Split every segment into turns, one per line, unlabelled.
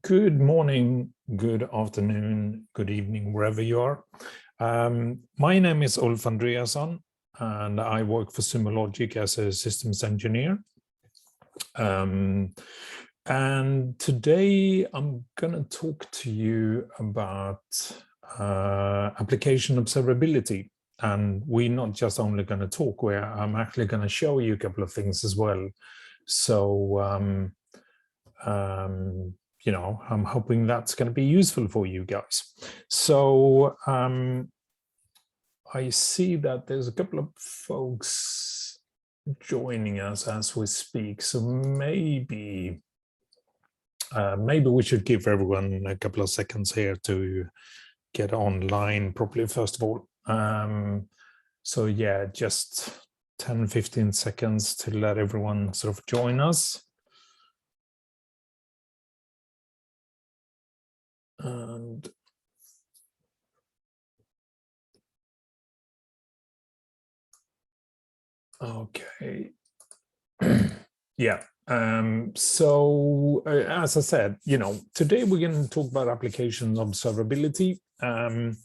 Good morning, good afternoon, good evening, wherever you are. My name is Andreasson, and I work for Sumo Logic as a systems engineer. And today I'm going to talk to you about application observability. And we're not just only going to talk, I'm actually going to show you a couple of things as well. So, you know, I'm hoping that's going to be useful for you guys. So I see that there's a couple of folks joining us as we speak. So maybe we should give everyone a couple of seconds here to get online properly, first of all. So yeah, just 10, 15 seconds to let everyone sort of join us. And okay. Yeah. So as I said, you know, today we're going to talk about application observability. I'm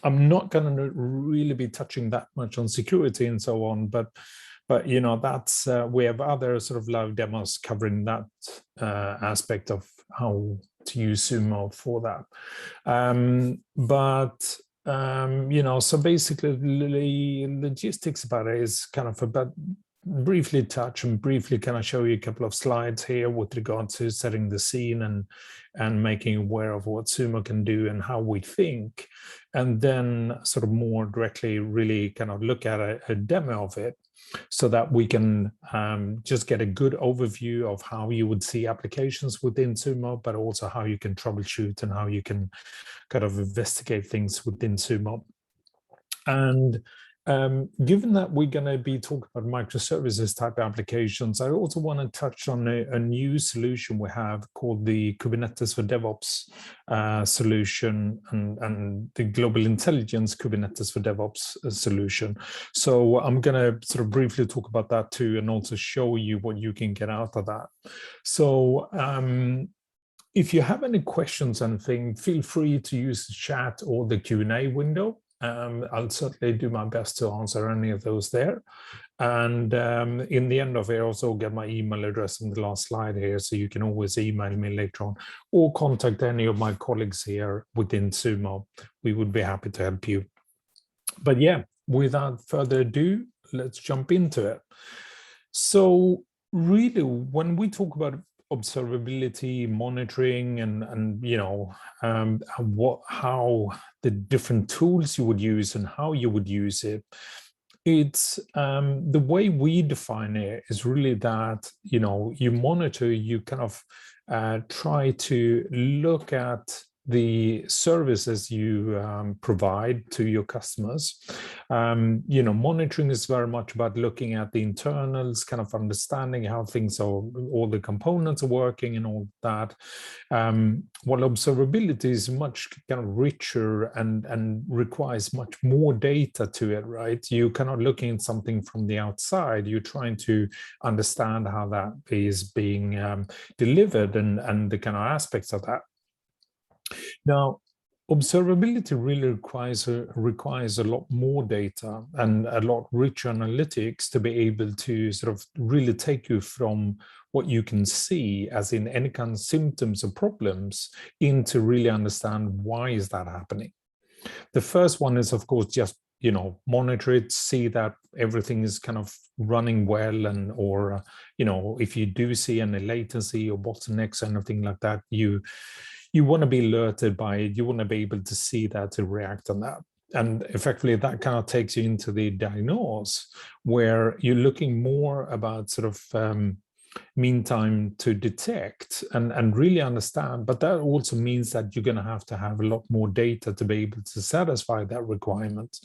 not going to really be touching that much on security and so on, but you know, that's we have other sort of live demos covering that aspect of how to use Sumo for that. You know, so basically the logistics about it is kind of about briefly touch and briefly kind of show you a couple of slides here with regard to setting the scene and making aware of what Sumo can do and how we think, and then sort of more directly really kind of look at a demo of it so that we can just get a good overview of how you would see applications within Sumo, but also how you can troubleshoot and how you can kind of investigate things within Sumo. And given that we're going to be talking about microservices type applications, I also want to touch on a new solution we have called the Kubernetes for DevOps solution and the Global Intelligence Kubernetes for DevOps solution. So I'm going to sort of briefly talk about that too, and also show you what you can get out of that. So if you have any questions, anything, feel free to use the chat or the Q&A window. I'll certainly do my best to answer any of those there. And in the end of it, also get my email address in the last slide here, so you can always email me later on or contact any of my colleagues here within Sumo. We would be happy to help you. But yeah, without further ado, let's jump into it. So really, when we talk about observability, monitoring, and you know, how the different tools you would use and how you would use it, it's the way we define it is really that, you know, you monitor, you kind of try to look at the services you provide to your customers. You know, monitoring is very much about looking at the internals, kind of understanding how things are, all the components are working and all that. While observability is much kind of richer and requires much more data to it, right? You cannot look at something from the outside. You're trying to understand how that is being delivered and the kind of aspects of that. Now, observability really requires a lot more data and a lot richer analytics to be able to sort of really take you from what you can see as in any kind of symptoms or problems into really understand why is that happening. The first one is, of course, just, you know, monitor it, see that everything is kind of running well, and or you know, if you do see any latency or bottlenecks or anything like that, you want to be alerted by it. You want to be able to see that, to react on that. And effectively, that kind of takes you into the diagnose, where you're looking more about sort of mean time to detect and really understand. But that also means that you're going to have a lot more data to be able to satisfy that requirement.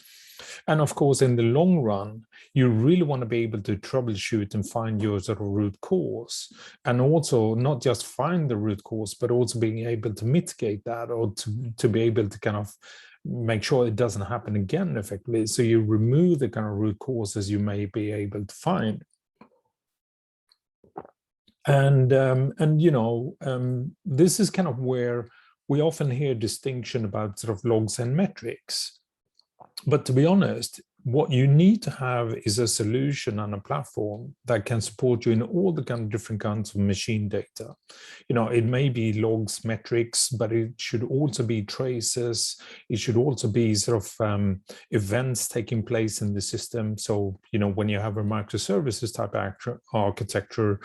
And of course, in the long run, you really want to be able to troubleshoot and find your sort of root cause. And also not just find the root cause, but also being able to mitigate that, or to be able to kind of make sure it doesn't happen again effectively. So you remove the kind of root causes you may be able to find. And this is kind of where we often hear distinction about sort of logs and metrics. But to be honest, what you need to have is a solution and a platform that can support you in all the kind of different kinds of machine data. It may be logs, metrics, but it should also be traces. It should also be sort of events taking place in the system. So, when you have a microservices type architecture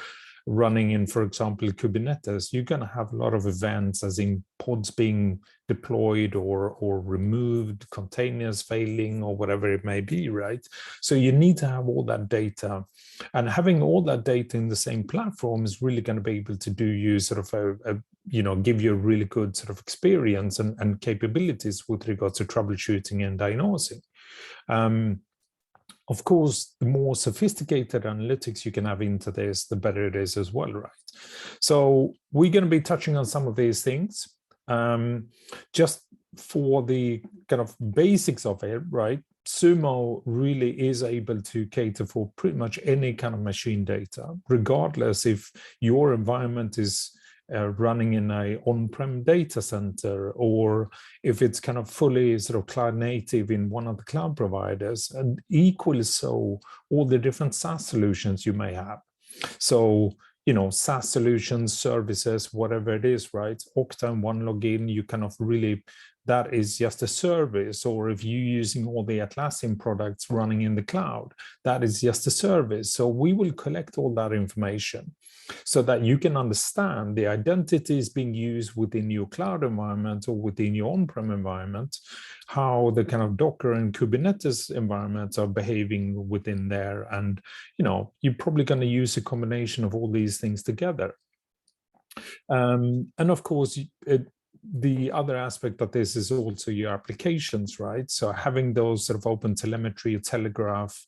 running in, for example, Kubernetes, you're going to have a lot of events, as in pods being deployed or removed, containers failing, or whatever it may be, right? So you need to have all that data, and having all that data in the same platform is really going to be able to do you sort of give you a really good sort of experience and capabilities with regards to troubleshooting and diagnosing. Of course, the more sophisticated analytics you can have into this, the better it is as well, right? So we're going to be touching on some of these things. Just for the kind of basics of it, right? Sumo really is able to cater for pretty much any kind of machine data, regardless if your environment is running in a on-prem data center, or if it's kind of fully sort of cloud native in one of the cloud providers, and equally so, all the different SaaS solutions you may have. So, SaaS solutions, services, whatever it is, right? Okta and OneLogin, you kind of really, that is just a service. Or if you're using all the Atlassian products running in the cloud, that is just a service. So we will collect all that information so that you can understand the identities being used within your cloud environment or within your on-prem environment, how the kind of Docker and Kubernetes environments are behaving within there. And, you're probably going to use a combination of all these things together. And of course, the other aspect of this is also your applications, right? So having those sort of open telemetry, telegraph,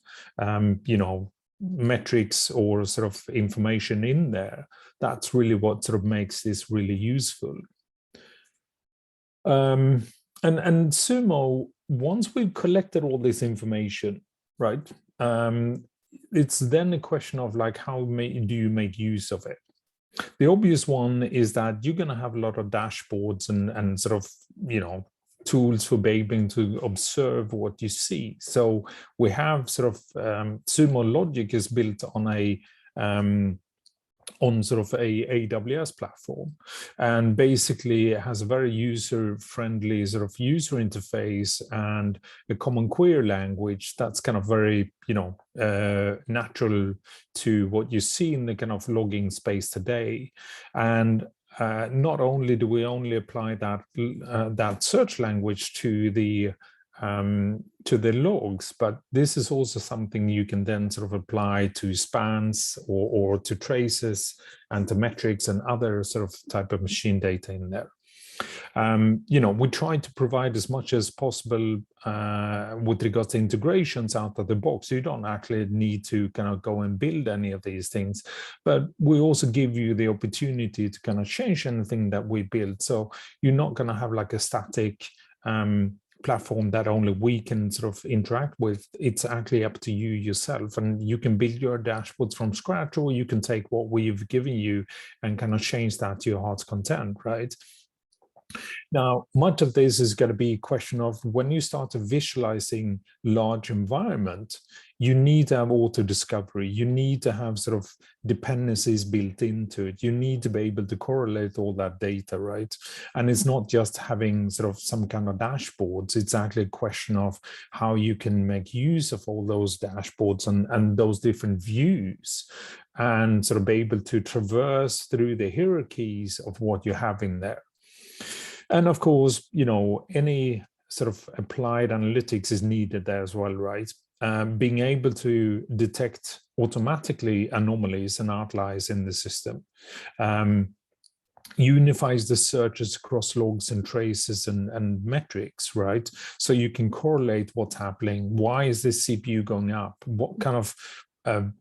metrics or sort of information in there, that's really what sort of makes this really useful. And Sumo, once we've collected all this information, right, it's then a question of like, how do you make use of it? The obvious one is that you're going to have a lot of dashboards and sort of, tools for being able to observe what you see. So we have sort of Sumo Logic is built on sort of a AWS platform, and basically it has a very user-friendly sort of user interface and a common query language that's kind of very natural to what you see in the kind of logging space today. And not only do we only apply that search language to the logs, but this is also something you can then sort of apply to spans or to traces and to metrics and other sort of type of machine data in there. We try to provide as much as possible with regards to integrations out of the box. You don't actually need to kind of go and build any of these things, but we also give you the opportunity to kind of change anything that we build. So you're not going to have like a static platform that only we can sort of interact with. It's actually up to you yourself, and you can build your dashboards from scratch, or you can take what we've given you and kind of change that to your heart's content, right? Now, much of this is going to be a question of when you start visualizing large environment, you need to have auto discovery. You need to have sort of dependencies built into it. You need to be able to correlate all that data, right? And it's not just having sort of some kind of dashboards. It's actually a question of how you can make use of all those dashboards and those different views, and sort of be able to traverse through the hierarchies of what you have in there. And of course, any sort of applied analytics is needed there as well, right? Being able to detect automatically anomalies and outliers in the system. unifies the searches across logs and traces and metrics, right? So you can correlate what's happening. Why is this CPU going up? What kind of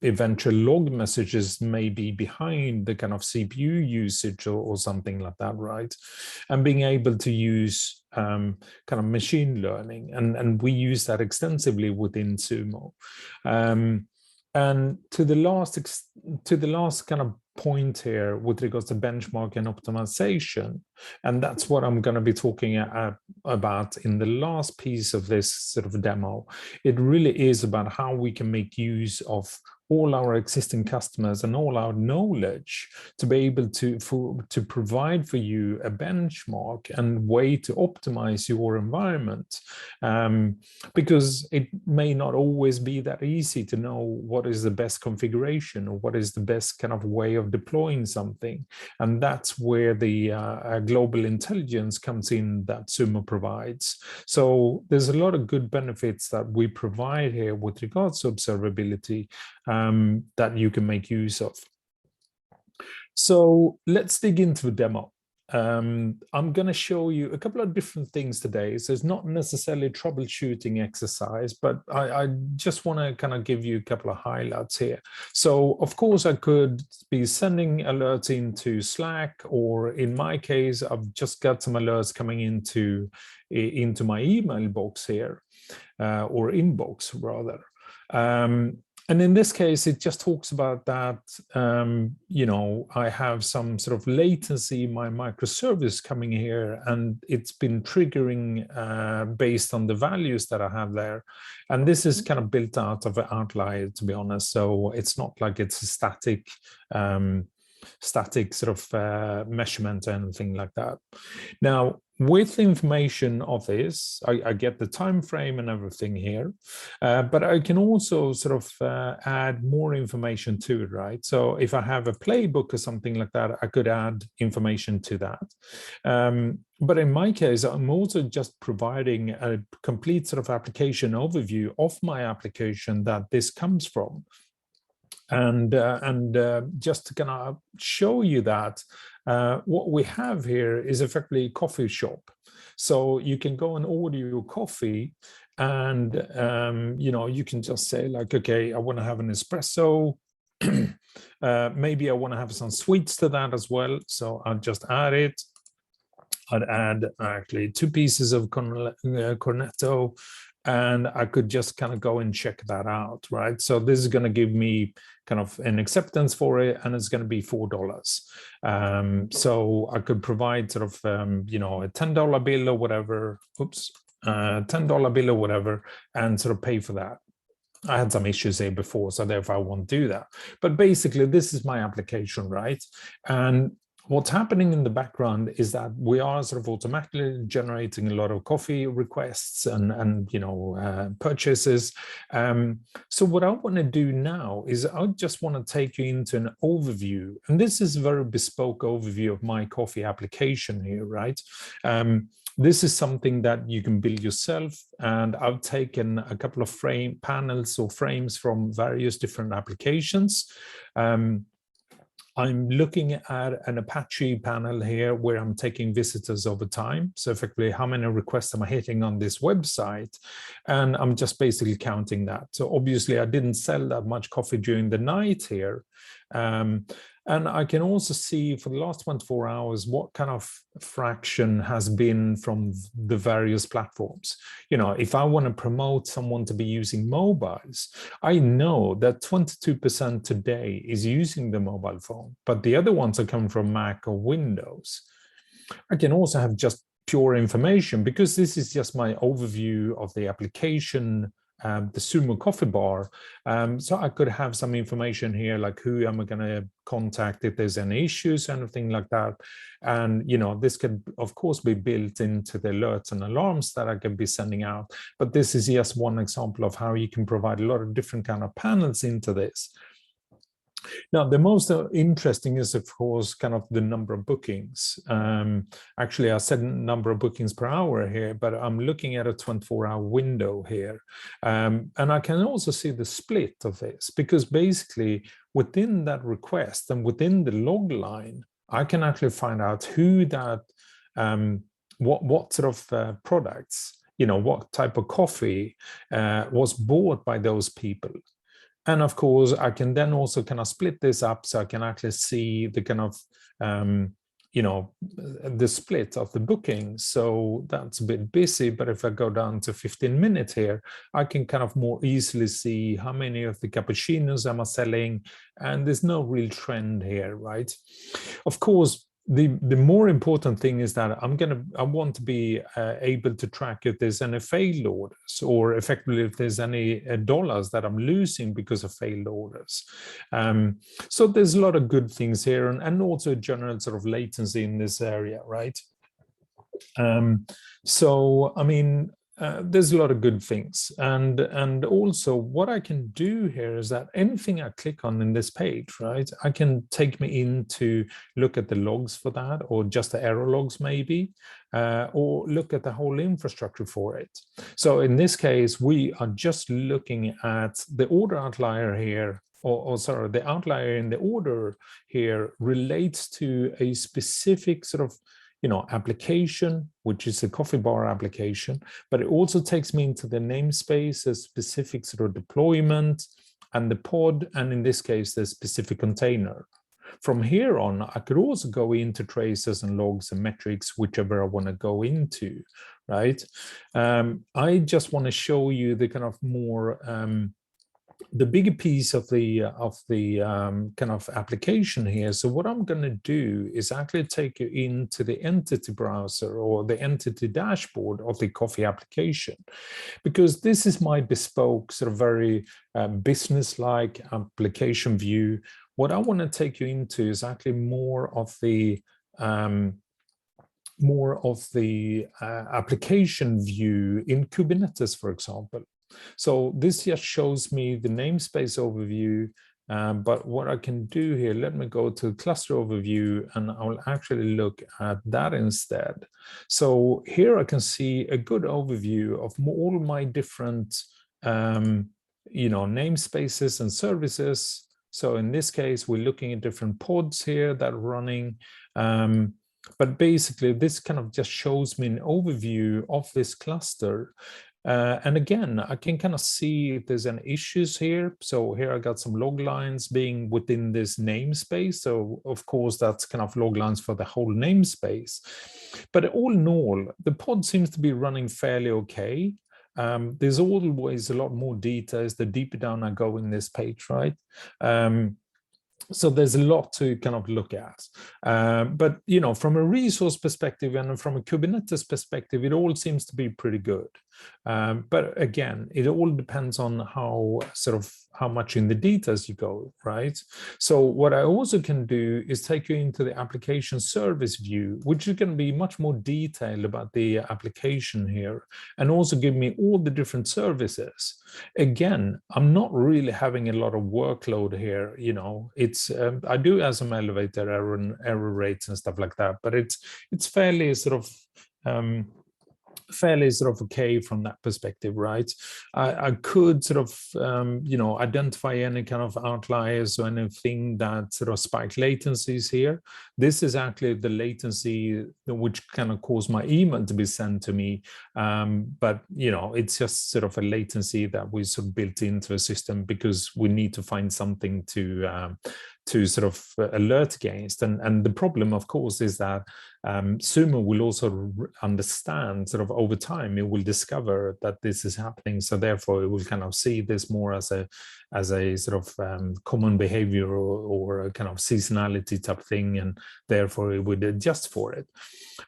eventual log messages may be behind the kind of CPU usage or something like that, right? And being able to use kind of machine learning, and we use that extensively within Sumo. And to the last kind of point here with regards to benchmark and optimization, and that's what I'm going to be talking about in the last piece of this sort of demo. It really is about how we can make use of all our existing customers and all our knowledge to be able to provide for you a benchmark and way to optimize your environment, because it may not always be that easy to know what is the best configuration or what is the best kind of way of deploying something. And that's where the global intelligence comes in that Sumo provides. So there's a lot of good benefits that we provide here with regards to observability that you can make use of. So let's dig into the demo. I'm going to show you a couple of different things today. So it's not necessarily a troubleshooting exercise, but I just want to kind of give you a couple of highlights here. So of course, I could be sending alerts into Slack, or in my case, I've just got some alerts coming into my email box here, or inbox rather. And in this case, it just talks about that, you know, I have some sort of latency in my microservice coming here, and it's been triggering based on the values that I have there. And this is kind of built out of an outlier, to be honest. So it's not like it's a static sort of measurement or anything like that. Now, with information of this, I get the time frame and everything here, but I can also sort of add more information to it, right? So if I have a playbook or something like that, I could add information to that. But in my case, I'm also just providing a complete sort of application overview of my application that this comes from. And just to kind of show you that, what we have here is effectively a coffee shop. So you can go and order your coffee, and you know, you can just say like, okay, I want to have an espresso. Maybe I want to have some sweets to that as well. So I'll just add it. I'd add actually 2 pieces of cornetto, and I could just kind of go and check that out, right? So this is going to give me kind of an acceptance for it, and it's going to be $4. So I could provide sort of, you know, a $10 bill or whatever, $10 bill or whatever, and sort of pay for that. I had some issues here before, so therefore I won't do that. But basically, this is my application, right? And what's happening in the background is that we are sort of automatically generating a lot of coffee requests and you know, purchases. So what I want to do now is I just want to take you into an overview, and this is a very bespoke overview of my coffee application here, right? This is something that you can build yourself, and I've taken a couple of panels or frames from various different applications. I'm looking at an Apache panel here where I'm taking visitors over time. So effectively, how many requests am I hitting on this website? And I'm just basically counting that. So obviously, I didn't sell that much coffee during the night here. And I can also see for the last 24 hours what kind of fraction has been from the various platforms. You know, if I want to promote someone to be using mobiles, I know that 22% today is using the mobile phone, but the other ones are coming from Mac or Windows. I can also have just pure information, because this is just my overview of the application, the Sumo coffee bar. So I could have some information here, like who am I going to contact if there's any issues, anything like that. And, you know, this could, of course, be built into the alerts and alarms that I can be sending out. But this is just one example of how you can provide a lot of different kind of panels into this. Now, the most interesting is, of course, kind of the number of bookings. Actually, I said number of bookings per hour here, but I'm looking at a 24-hour window here. And I can also see the split of this, because basically within that request and within the log line, I can actually find out who that, what sort of products, what type of coffee was bought by those people. And of course, I can then also kind of split this up so I can actually see the kind of, the split of the booking. So that's a bit busy, but if I go down to 15 minutes here, I can kind of more easily see how many of the cappuccinos am I selling, and there's no real trend here, right? Of course, the more important thing is that I want to be able to track if there's any failed orders, or effectively if there's any dollars that I'm losing because of failed orders. So there's a lot of good things here, and also general sort of latency in this area, right? So I mean, there's a lot of good things, and also what I can do here is that anything I click on in this page, right, I can take me in to look at the logs for that, or just the error logs maybe, or look at the whole infrastructure for it. So in this case, we are just looking at the order outlier here, or sorry, the outlier in the order here relates to a specific sort of application, which is a coffee bar application, but it also takes me into the namespace, a specific sort of deployment, and the pod, and in this case, the specific container. From here on, I could also go into traces and logs and metrics, whichever I want to go into, right? I just want to show you the kind of more the bigger piece of the kind of application here. So what I'm going to do is actually take you into the entity browser, or the entity dashboard of the coffee application, because this is my bespoke sort of very business-like application view. What I want to take you into is actually more of the application view in Kubernetes, for example. So this just shows me the namespace overview, but what I can do here, let me go to cluster overview, and I'll actually look at that instead. So here I can see a good overview of all my different namespaces and services. So in this case, we're looking at different pods here that are running. But basically, this kind of just shows me an overview of this cluster. And again, I can kind of see if there's any issues here. So here I got some log lines being within this namespace. So of course, that's kind of log lines for the whole namespace. But all in all, the pod seems to be running fairly okay. There's always a lot more details the deeper down I go in this page, right? So there's a lot to kind of look at. But, from a resource perspective and from a Kubernetes perspective, it all seems to be pretty good. But again, it all depends on how much in the details you go, right? So what I also can do is take you into the application service view, which is going to be much more detailed about the application here, and also give me all the different services. Again, I'm not really having a lot of workload here. It's I do have some elevator error rates and stuff like that, but it's fairly sort of okay from that perspective, right? I could sort of, identify any kind of outliers or anything that sort of spike latencies here. This is actually the latency which kind of caused my email to be sent to me. But, it's just sort of a latency that we sort of built into a system because we need to find something to sort of alert against. And the problem, of course, is that Sumo will also understand sort of over time, it will discover that this is happening. So therefore, it will kind of see this more as a sort of common behavior or a kind of seasonality type thing, and therefore it would adjust for it.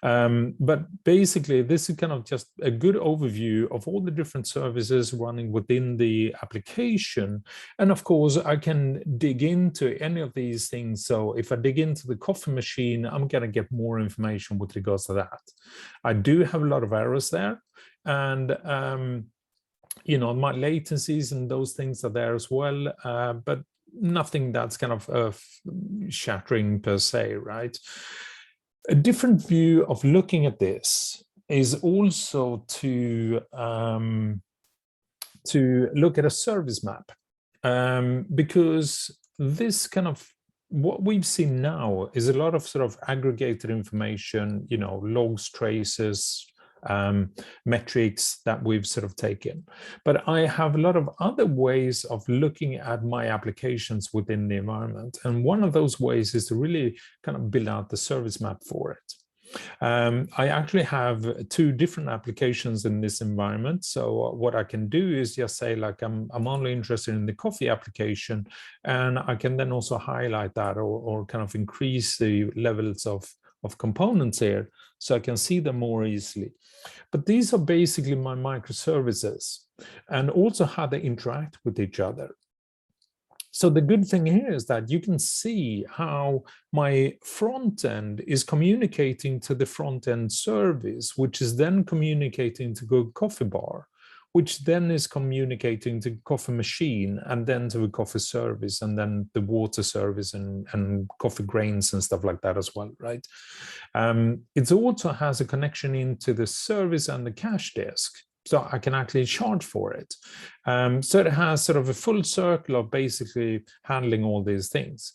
But basically, this is kind of just a good overview of all the different services running within the application. And of course, I can dig into any of these things. So if I dig into the coffee machine, I'm going to get more information with regards to that. I do have a lot of errors there, and my latencies and those things are there as well, but nothing that's kind of shattering per se, right? A different view of looking at this is also to look at a service map, because this kind of what we've seen now is a lot of sort of aggregated information, logs, traces, metrics that we've sort of taken. But I have a lot of other ways of looking at my applications within the environment. And one of those ways is to really kind of build out the service map for it. I actually have two different applications in this environment. So what I can do is just say, like, I'm only interested in the coffee application, and I can then also highlight that or kind of increase the levels of components here so I can see them more easily. But these are basically my microservices and also how they interact with each other. So the good thing here is that you can see how my front end is communicating to the front end service, which is then communicating to Good Coffee Bar, which then is communicating to coffee machine, and then to a coffee service, and then the water service and coffee grains and stuff like that as well, right? It also has a connection into the service and the cache desk. So I can actually charge for it. So it has sort of a full circle of basically handling all these things.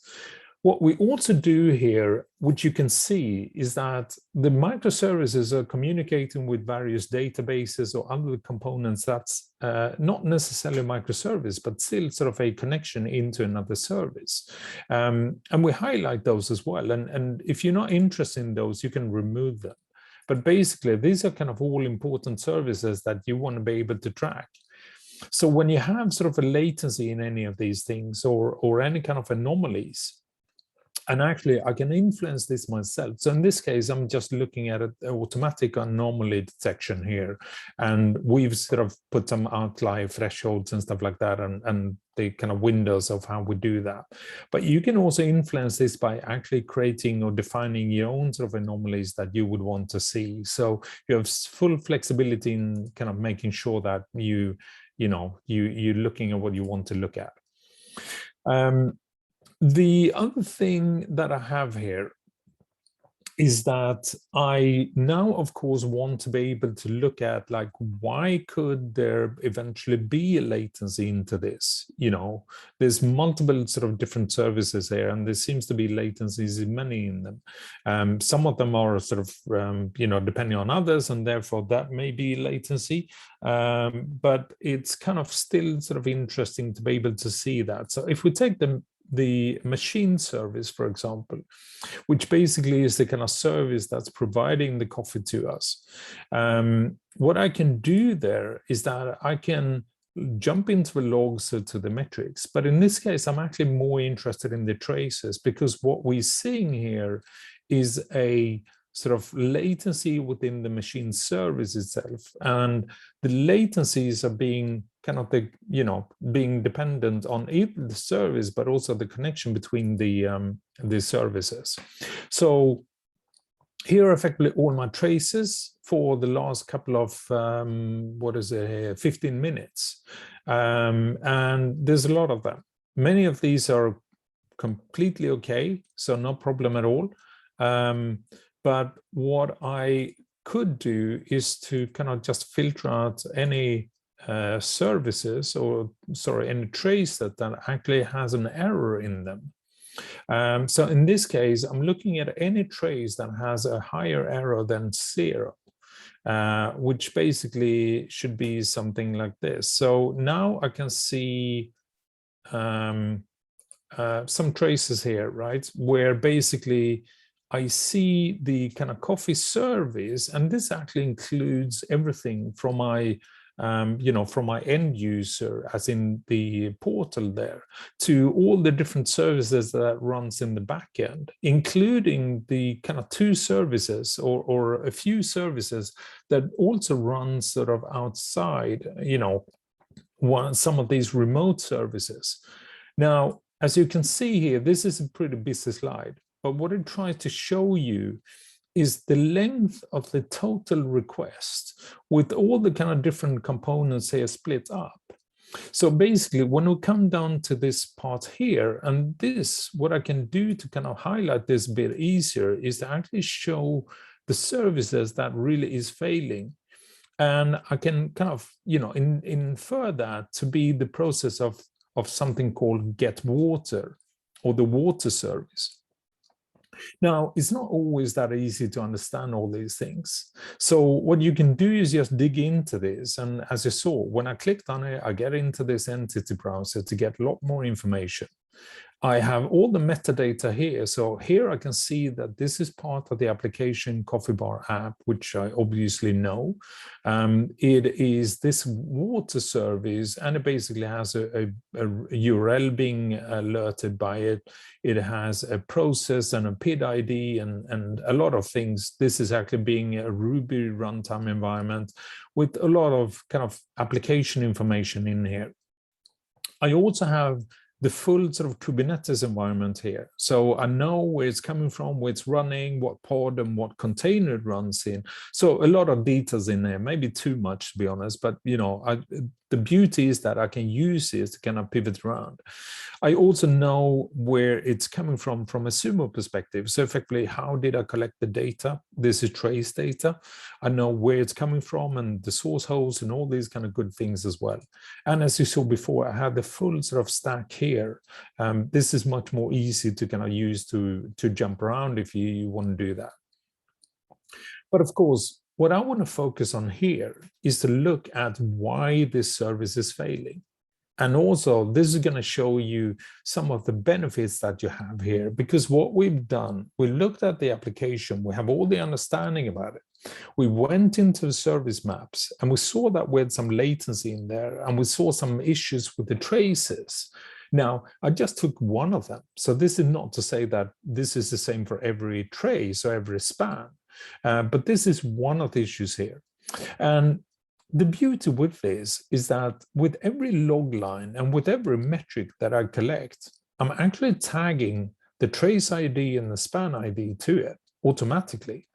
What we also do here, which you can see, is that the microservices are communicating with various databases or other components that's not necessarily a microservice, but still sort of a connection into another service. And we highlight those as well. And if you're not interested in those, you can remove them. But basically, these are kind of all important services that you want to be able to track. So when you have sort of a latency in any of these things or any kind of anomalies, and actually I can influence this myself. So in this case, I'm just looking at an automatic anomaly detection here. And we've sort of put some outlier thresholds and stuff like that, and the kind of windows of how we do that. But you can also influence this by actually creating or defining your own sort of anomalies that you would want to see. So you have full flexibility in kind of making sure that you're looking at what you want to look at. The other thing that I have here is that I now, of course, want to be able to look at, like, why could there eventually be a latency into this? There's multiple sort of different services here, and there seems to be latencies in many in them. Some of them are sort of, depending on others, and therefore that may be latency. But it's kind of still sort of interesting to be able to see that. So if we take the machine service, for example, which basically is the kind of service that's providing the coffee to us. What I can do there is that I can jump into the logs to the metrics, but in this case, I'm actually more interested in the traces, because what we're seeing here is a sort of latency within the machine service itself, and the latencies are being kind of being dependent on either the service but also the connection between the services. So here are effectively all my traces for the last couple of 15 minutes, and there's a lot of them. Many of these are completely okay, so no problem at all. But what I could do is to kind of just filter out any services, or any trace that actually has an error in them. So in this case, I'm looking at any trace that has a higher error than 0, which basically should be something like this. So now I can see some traces here, right, where basically I see the kind of coffee service, and this actually includes everything from my from my end user, as in the portal there, to all the different services that runs in the back end, including the kind of 2 services or a few services that also run sort of outside, some of these remote services. Now, as you can see here, this is a pretty busy slide, but what it tries to show you is the length of the total request with all the kind of different components here split up. So basically, when we come down to this part here, and this, what I can do to kind of highlight this a bit easier is to actually show the services that really is failing. And I can kind of, infer that to be the process of something called get water. or the water service. Now, it's not always that easy to understand all these things. So what you can do is just dig into this. And as you saw, when I clicked on it, I get into this entity browser to get a lot more information. I have all the metadata here. So here I can see that this is part of the application Coffee Bar app, which I obviously know. It is this water service, and it basically has a URL being alerted by it. It has a process and a PID ID and a lot of things. This is actually being a Ruby runtime environment with a lot of kind of application information in here. I also have the full sort of Kubernetes environment here. So I know where it's coming from, where it's running, what pod and what container it runs in. So a lot of details in there, maybe too much to be honest, but you know, the beauty is that I can use this to kind of pivot around. I also know where it's coming from a Sumo perspective. So effectively, how did I collect the data? This is trace data. I know where it's coming from and the source host and all these kind of good things as well. And as you saw before, I have the full sort of stack here. This is much more easy to kind of use to jump around if you want to do that. But of course, what I want to focus on here is to look at why this service is failing. And also, this is going to show you some of the benefits that you have here, because what we've done, we looked at the application, we have all the understanding about it. We went into the service maps and we saw that we had some latency in there, and we saw some issues with the traces. Now, I just took one of them. So this is not to say that this is the same for every trace or every span, but this is one of the issues here. And the beauty with this is that with every log line and with every metric that I collect, I'm actually tagging the trace ID and the span ID to it automatically.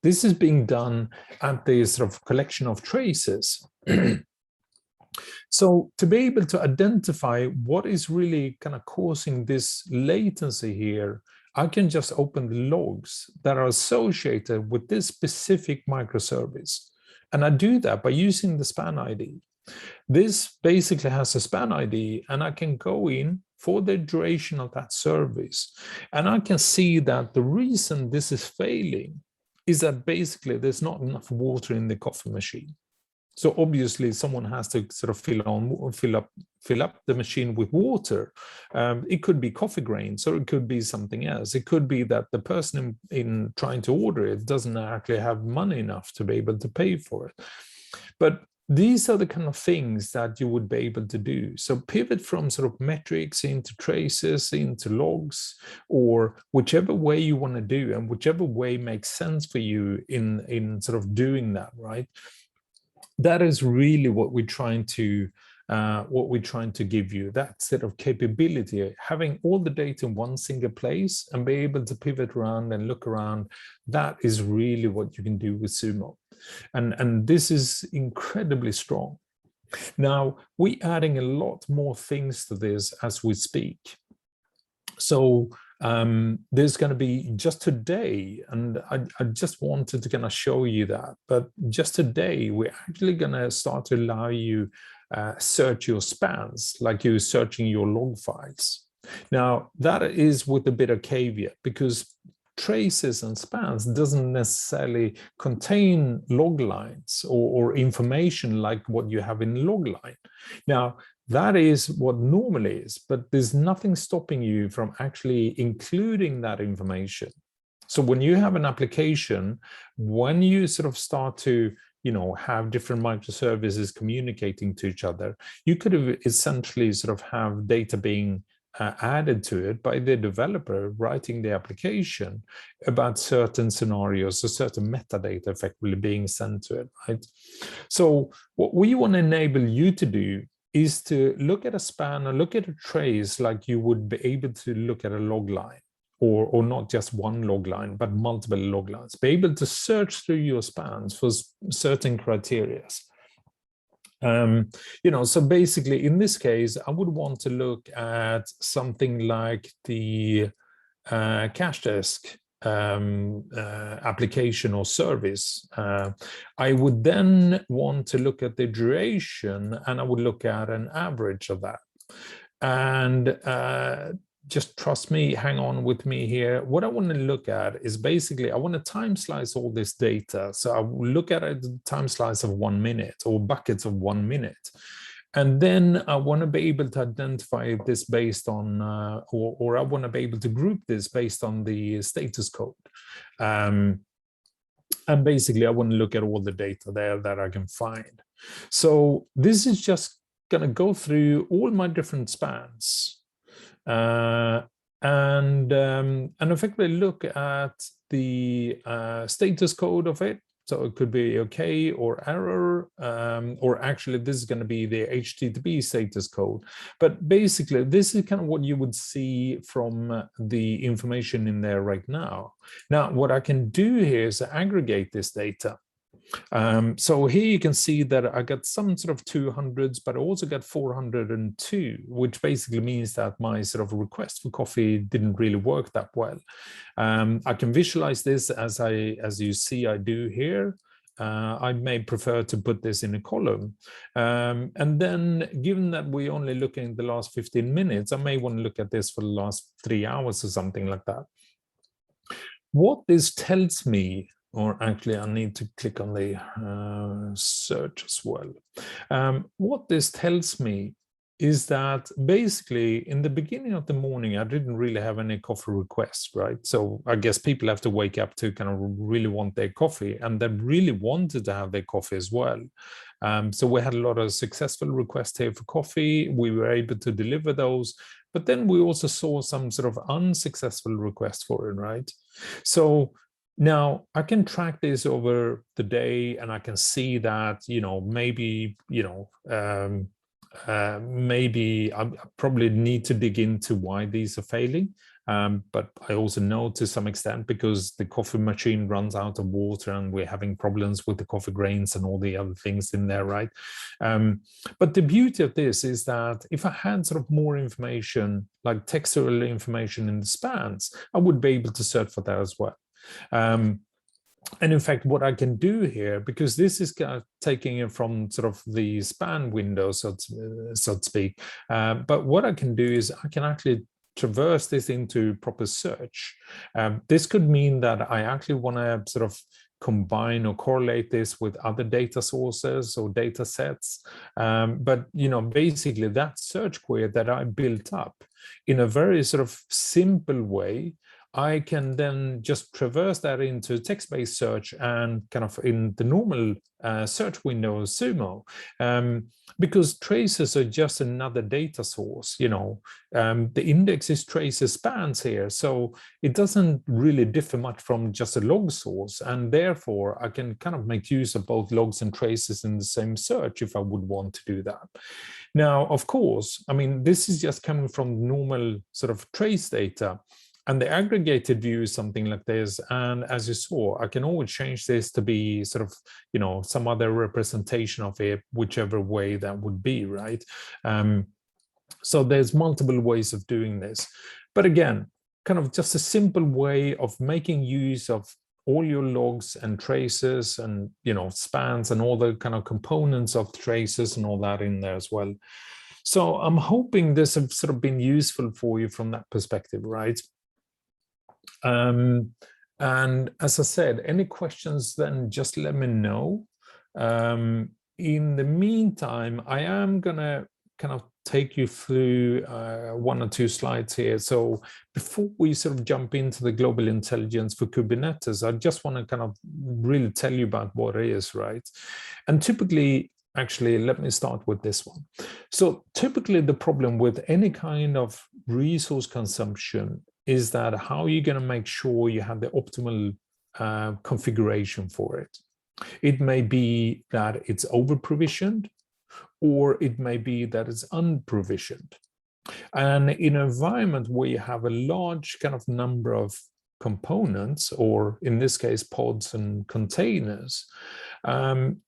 This is being done at the sort of collection of traces. So to be able to identify what is really kind of causing this latency here, I can just open the logs that are associated with this specific microservice. And I do that by using the span ID. This basically has a span ID, and I can go in for the duration of that service. And I can see that the reason this is failing is that basically there's not enough water in the coffee machine. So obviously someone has to sort of fill up the machine with water. It could be coffee grains, or it could be something else. It could be that the person in trying to order it doesn't actually have money enough to be able to pay for it. But these are the kind of things that you would be able to do. So pivot from sort of metrics into traces, into logs, or whichever way you want to do, and whichever way makes sense for you in sort of doing that, right? That is really what we're trying to give you, that set of capability, having all the data in one single place and be able to pivot around and look around. That is really what you can do with Sumo. And this is incredibly strong. Now, we're adding a lot more things to this as we speak. So there's going to be just today, and I just wanted to kind of show you that, but just today, we're actually going to start to allow you search your spans like you're searching your log files. Now, that is with a bit of caveat, because traces and spans doesn't necessarily contain log lines or information like what you have in log line. Now, that is what normally is, but there's nothing stopping you from actually including that information. So when you have an application, when you sort of start to have different microservices communicating to each other, you could have essentially sort of have data being added to it by the developer writing the application about certain scenarios, or certain metadata effectively being sent to it, right? So what we want to enable you to do is to look at a span or look at a trace like you would be able to look at a log line, or not just one log line, but multiple log lines. Be able to search through your spans for certain criteria. So basically in this case, I would want to look at something like the cache desk application or service. I would then want to look at the duration, and I would look at an average of that. And just trust me, hang on with me here. What I want to look at is basically, I want to time slice all this data. So I will look at a time slice of 1 minute or buckets of 1 minute. And then I want to be able to identify this based on, or I want to be able to group this based on the status code. And basically, I want to look at all the data there that I can find. So this is just going to go through all my different spans. And effectively look at the status code of it. So it could be okay or error, or actually this is going to be the HTTP status code. But basically, this is kind of what you would see from the information in there right now. Now, what I can do here is aggregate this data. So here you can see that I got some sort of 200s, but I also got 402, which basically means that my sort of request for coffee didn't really work that well. I can visualize this as you see I do here. I may prefer to put this in a column. And then given that we're only looking at the last 15 minutes, I may want to look at this for the last 3 hours or something like that. What this tells me, or actually I need to click on the search as well. What this tells me is that basically in the beginning of the morning, I didn't really have any coffee requests, right? So I guess people have to wake up to kind of really want their coffee, and they really wanted to have their coffee as well. So we had a lot of successful requests here for coffee. We were able to deliver those, but then we also saw some sort of unsuccessful requests for it, right? So now I can track this over the day, and I can see that, maybe, maybe I probably need to dig into why these are failing. But I also know to some extent, because the coffee machine runs out of water and we're having problems with the coffee grains and all the other things in there, right? But the beauty of this is that if I had sort of more information, like textual information in the spans, I would be able to search for that as well. And in fact, what I can do here, because this is taking it from sort of the span window, so to speak, but what I can do is I can actually traverse this into proper search. This could mean that I actually want to sort of combine or correlate this with other data sources or data sets. But, basically that search query that I built up in a very sort of simple way, I can then just traverse that into text-based search and kind of in the normal search window of Sumo, because traces are just another data source. The index is traces spans here, so it doesn't really differ much from just a log source, and therefore I can kind of make use of both logs and traces in the same search if I would want to do that. Now, of course, I mean, this is just coming from normal sort of trace data. And the aggregated view is something like this. And as you saw, I can always change this to be sort of, some other representation of it, whichever way that would be, right? So there's multiple ways of doing this. But again, kind of just a simple way of making use of all your logs and traces and, spans and all the kind of components of traces and all that in there as well. So I'm hoping this has sort of been useful for you from that perspective, right? And as I said, any questions, then just let me know. In the meantime, I am going to kind of take you through 1 or 2 slides here. So before we sort of jump into the global intelligence for Kubernetes, I just want to kind of really tell you about what it is, right? And typically, actually, let me start with this one. So typically the problem with any kind of resource consumption is that how are you going to make sure you have the optimal configuration for it? It may be that it's over-provisioned, or it may be that it's unprovisioned. And in an environment where you have a large kind of number of components, or in this case, pods and containers,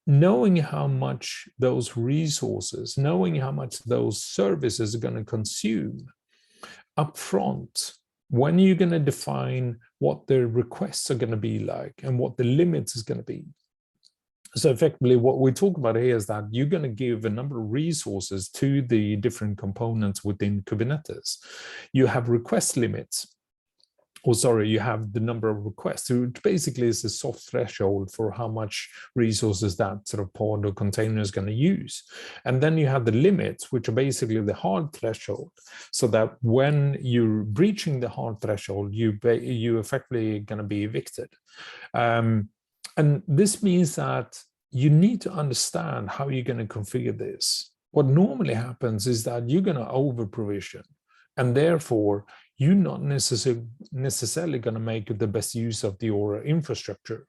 knowing how much those resources, knowing how much those services are going to consume upfront, when you're going to define what the requests are going to be like and what the limits is going to be, So effectively, what we talk about here is that you're going to give a number of resources to the different components within Kubernetes. You have request limits. Or sorry, you have the number of requests, which basically is a soft threshold for how much resources that sort of pod or container is going to use. And then you have the limits, which are basically the hard threshold, so that when you're breaching the hard threshold, you effectively going to be evicted. And this means that you need to understand how you're going to configure this. What normally happens is that you're going to over provision, and therefore you're not necessarily going to make the best use of your infrastructure.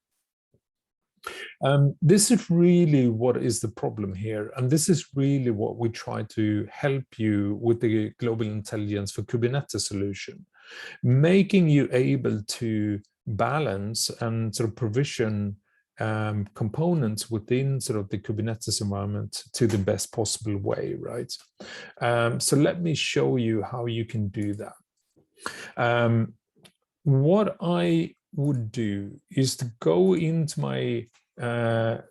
This is really what is the problem here. And this is really what we try to help you with the Global Intelligence for Kubernetes solution, making you able to balance and sort of provision components within sort of the Kubernetes environment to the best possible way, right? So let me show you how you can do that. What I would do is to go into my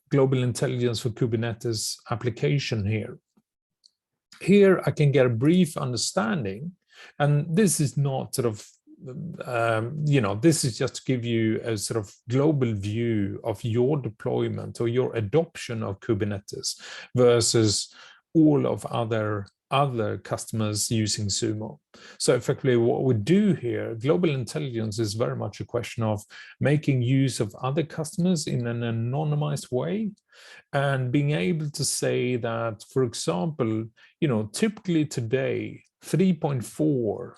Global Intelligence for Kubernetes application here. Here I can get a brief understanding, and this is not sort of this is just to give you a sort of global view of your deployment or your adoption of Kubernetes versus all of other customers using Sumo. So effectively what we do here, global intelligence is very much a question of making use of other customers in an anonymized way and being able to say that, for example, typically today 3.4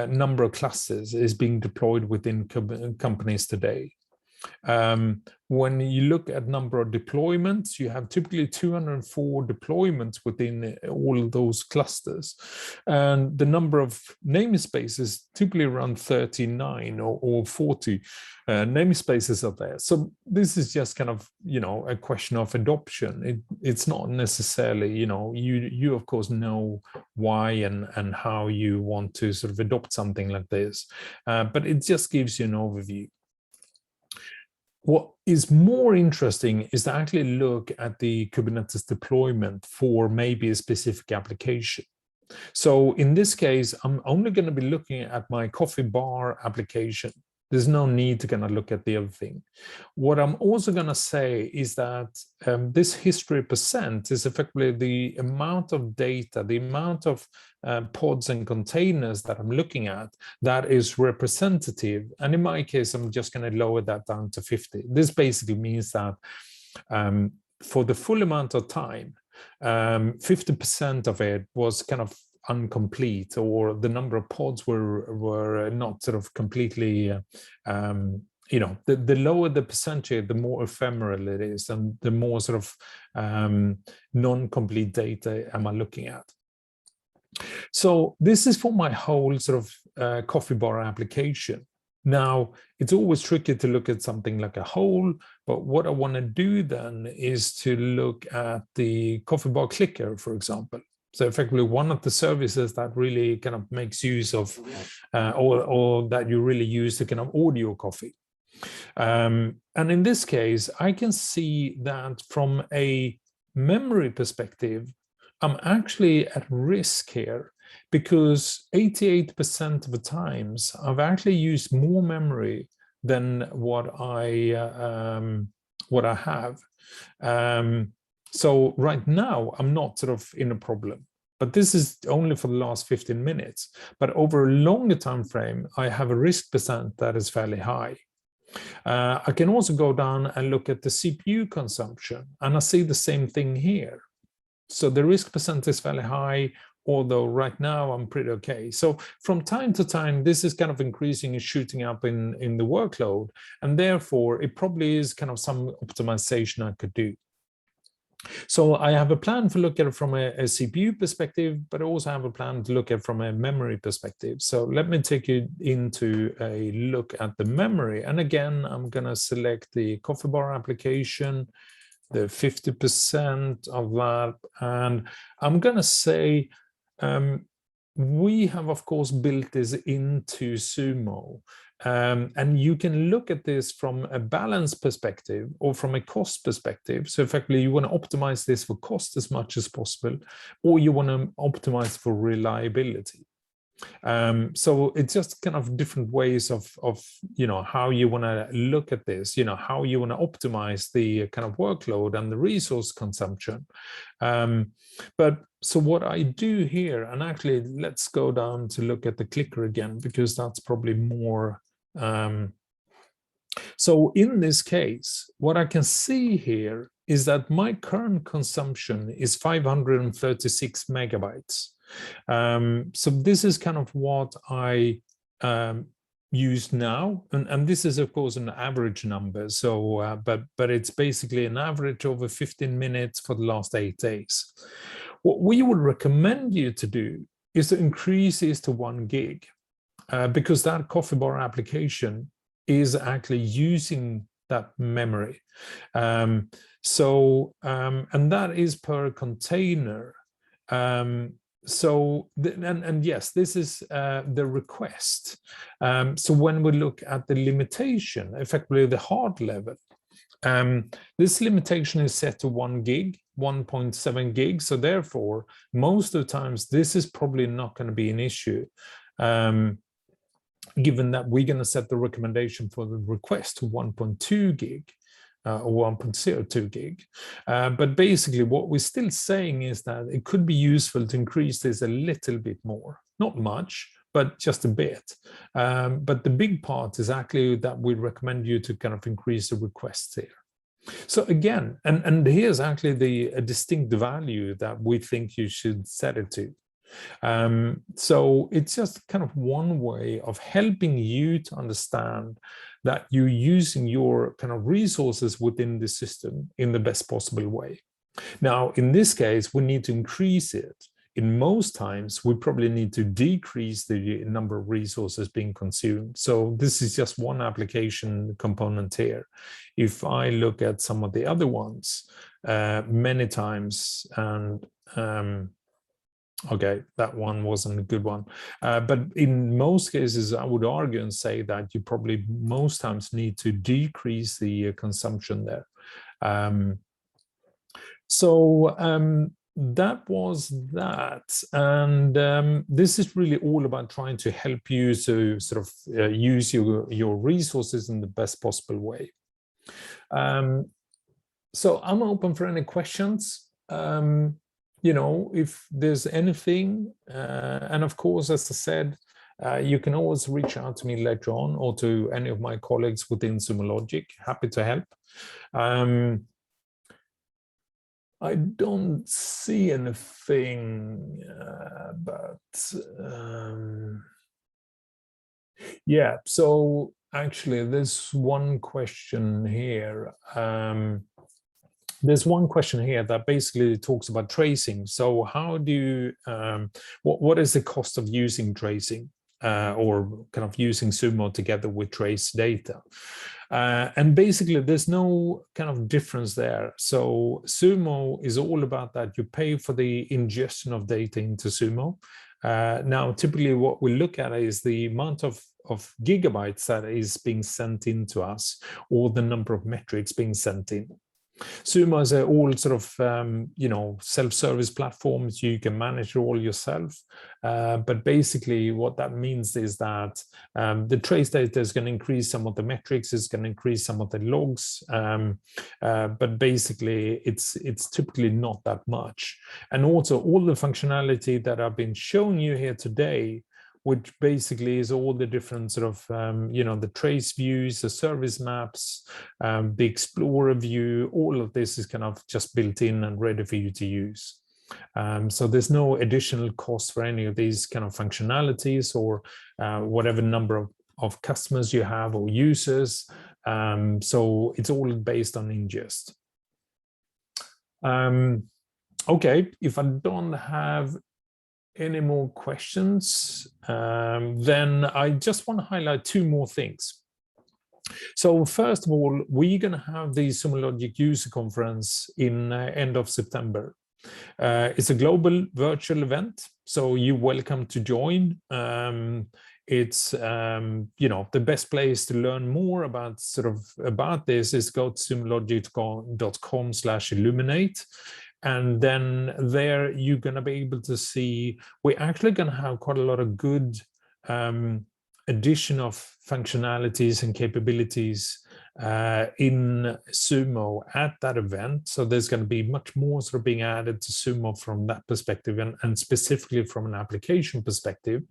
number of clusters is being deployed within companies today. When you look at number of deployments, you have typically 204 deployments within all of those clusters. And the number of namespaces typically around 39 or 40 namespaces are there. So this is just kind of, a question of adoption. It's not necessarily, you of course know why and how you want to sort of adopt something like this, but it just gives you an overview. What is more interesting is to actually look at the Kubernetes deployment for maybe a specific application. So in this case, I'm only going to be looking at my coffee bar application. There's no need to kind of look at the other thing. What I'm also going to say is that this history percent is effectively the amount of data, the amount of pods and containers that I'm looking at that is representative. And in my case, I'm just going to lower that down to 50. This basically means that for the full amount of time, 50% of it was kind of incomplete, or the number of pods were not sort of completely, the lower the percentage, the more ephemeral it is, and the more sort of non-complete data am I looking at. So this is for my whole sort of coffee bar application. Now, it's always tricky to look at something like a whole, but what I want to do then is to look at the coffee bar clicker, for example. So effectively one of the services that really kind of makes use of, or that you really use to kind of order your coffee. And in this case, I can see that from a memory perspective, I'm actually at risk here, because 88% of the times I've actually used more memory than what I have. So right now I'm not sort of in a problem, but this is only for the last 15 minutes. But over a longer time frame, I have a risk percent that is fairly high. I can also go down and look at the CPU consumption, and I see the same thing here. So the risk percent is fairly high, although right now I'm pretty okay. So from time to time, this is kind of increasing and shooting up in the workload, and therefore it probably is kind of some optimization I could do. So I have a plan to look at it from a CPU perspective, but I also have a plan to look at it from a memory perspective. So let me take you into a look at the memory. And again, I'm going to select the coffee bar application, the 50% of that. And I'm going to say we have, of course, built this into Sumo. And you can look at this from a balance perspective or from a cost perspective. So effectively, you want to optimize this for cost as much as possible, or you want to optimize for reliability. So it's just kind of different ways of how you want to look at this, how you want to optimize the kind of workload and the resource consumption. But so what I do here, and actually let's go down to look at the clicker again, because that's probably more. So in this case, what I can see here is that my current consumption is 536 megabytes. So this is kind of what I use now, and this is of course an average number. So, but it's basically an average over 15 minutes for the last 8 days. What we would recommend you to do is to increase this to 1 gig, because that coffee bar application is actually using that memory. And that is per container. So, and yes, this is the request. So when we look at the limitation, effectively the hard level, this limitation is set to 1 gig, 1.7 gig. So therefore, most of the times, this is probably not going to be an issue, given that we're going to set the recommendation for the request to 1.2 gig. Or 1.02 gig. But basically what we're still saying is that it could be useful to increase this a little bit more, not much, but just a bit. But the big part is actually that we recommend you to kind of increase the requests here. So again, and here's actually a distinct value that we think you should set it to. So it's just kind of one way of helping you to understand that you're using your kind of resources within the system in the best possible way. Now, in this case, we need to increase it. In most times, we probably need to decrease the number of resources being consumed. So this is just one application component here. If I look at some of the other ones, many times, and okay, that one wasn't a good one. But in most cases, I would argue and say that you probably most times need to decrease the consumption there. That was that. And this is really all about trying to help you to sort of use your resources in the best possible way. So I'm open for any questions. If there's anything, and of course, as I said, you can always reach out to me later on or to any of my colleagues within Sumo Logic. Happy to help. I don't see anything, yeah, so actually there's one question here. There's one question here that basically talks about tracing. So how do you, what is the cost of using tracing or kind of using Sumo together with trace data? And basically there's no kind of difference there. So Sumo is all about that you pay for the ingestion of data into Sumo. Now, typically what we look at is the amount of gigabytes that is being sent in to us, or the number of metrics being sent in. Sumo is all sort of, self-service platforms. You can manage it all yourself. But basically what that means is that the trace data is going to increase some of the metrics, is going to increase some of the logs. But basically it's typically not that much. And also all the functionality that I've been showing you here today, which basically is all the different sort of, the trace views, the service maps, the Explorer view, all of this is kind of just built in and ready for you to use. So there's no additional cost for any of these kind of functionalities or whatever number of customers you have or users. So it's all based on ingest. Okay, if I don't have any more questions, then I just want to highlight 2 more things. So first of all, we're going to have the Sumo Logic user conference in end of September. It's a global virtual event, so you're welcome to join. It's the best place to learn more about about this is go to sumologic.com/illuminate, and then there you're going to be able to see we're actually going to have quite a lot of good addition of functionalities and capabilities in Sumo at that event. So there's going to be much more being added to Sumo from that perspective, and specifically from an application perspective.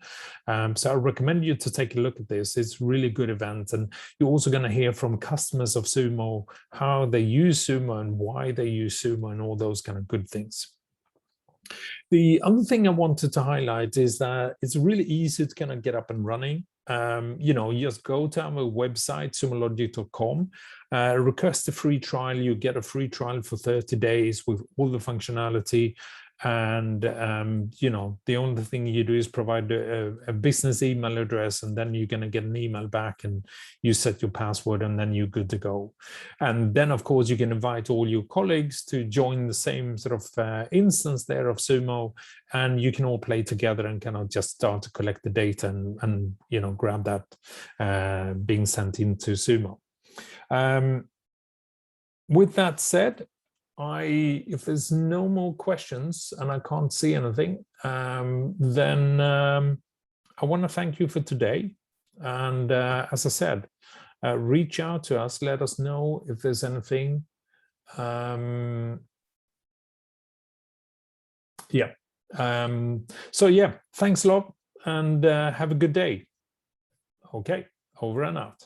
So I recommend you to take a look at this. It's a really good event, and you're also going to hear from customers of Sumo how they use Sumo and why they use Sumo and all those kind of good things. The other thing I wanted to highlight is that it's really easy to kind of get up and running. You just go to our website, sumologic.com, request a free trial. You get a free trial for 30 days with all the functionality. And, the only thing you do is provide a business email address, and then you're going to get an email back, and you set your password, and then you're good to go. And then, of course, you can invite all your colleagues to join the same instance there of Sumo, and you can all play together and kind of just start to collect the data and grab that being sent into Sumo. With that said, if there's no more questions and I can't see anything, then I want to thank you for today. And as I said, reach out to us, let us know if there's anything. So yeah, thanks a lot, and have a good day. Okay, over and out.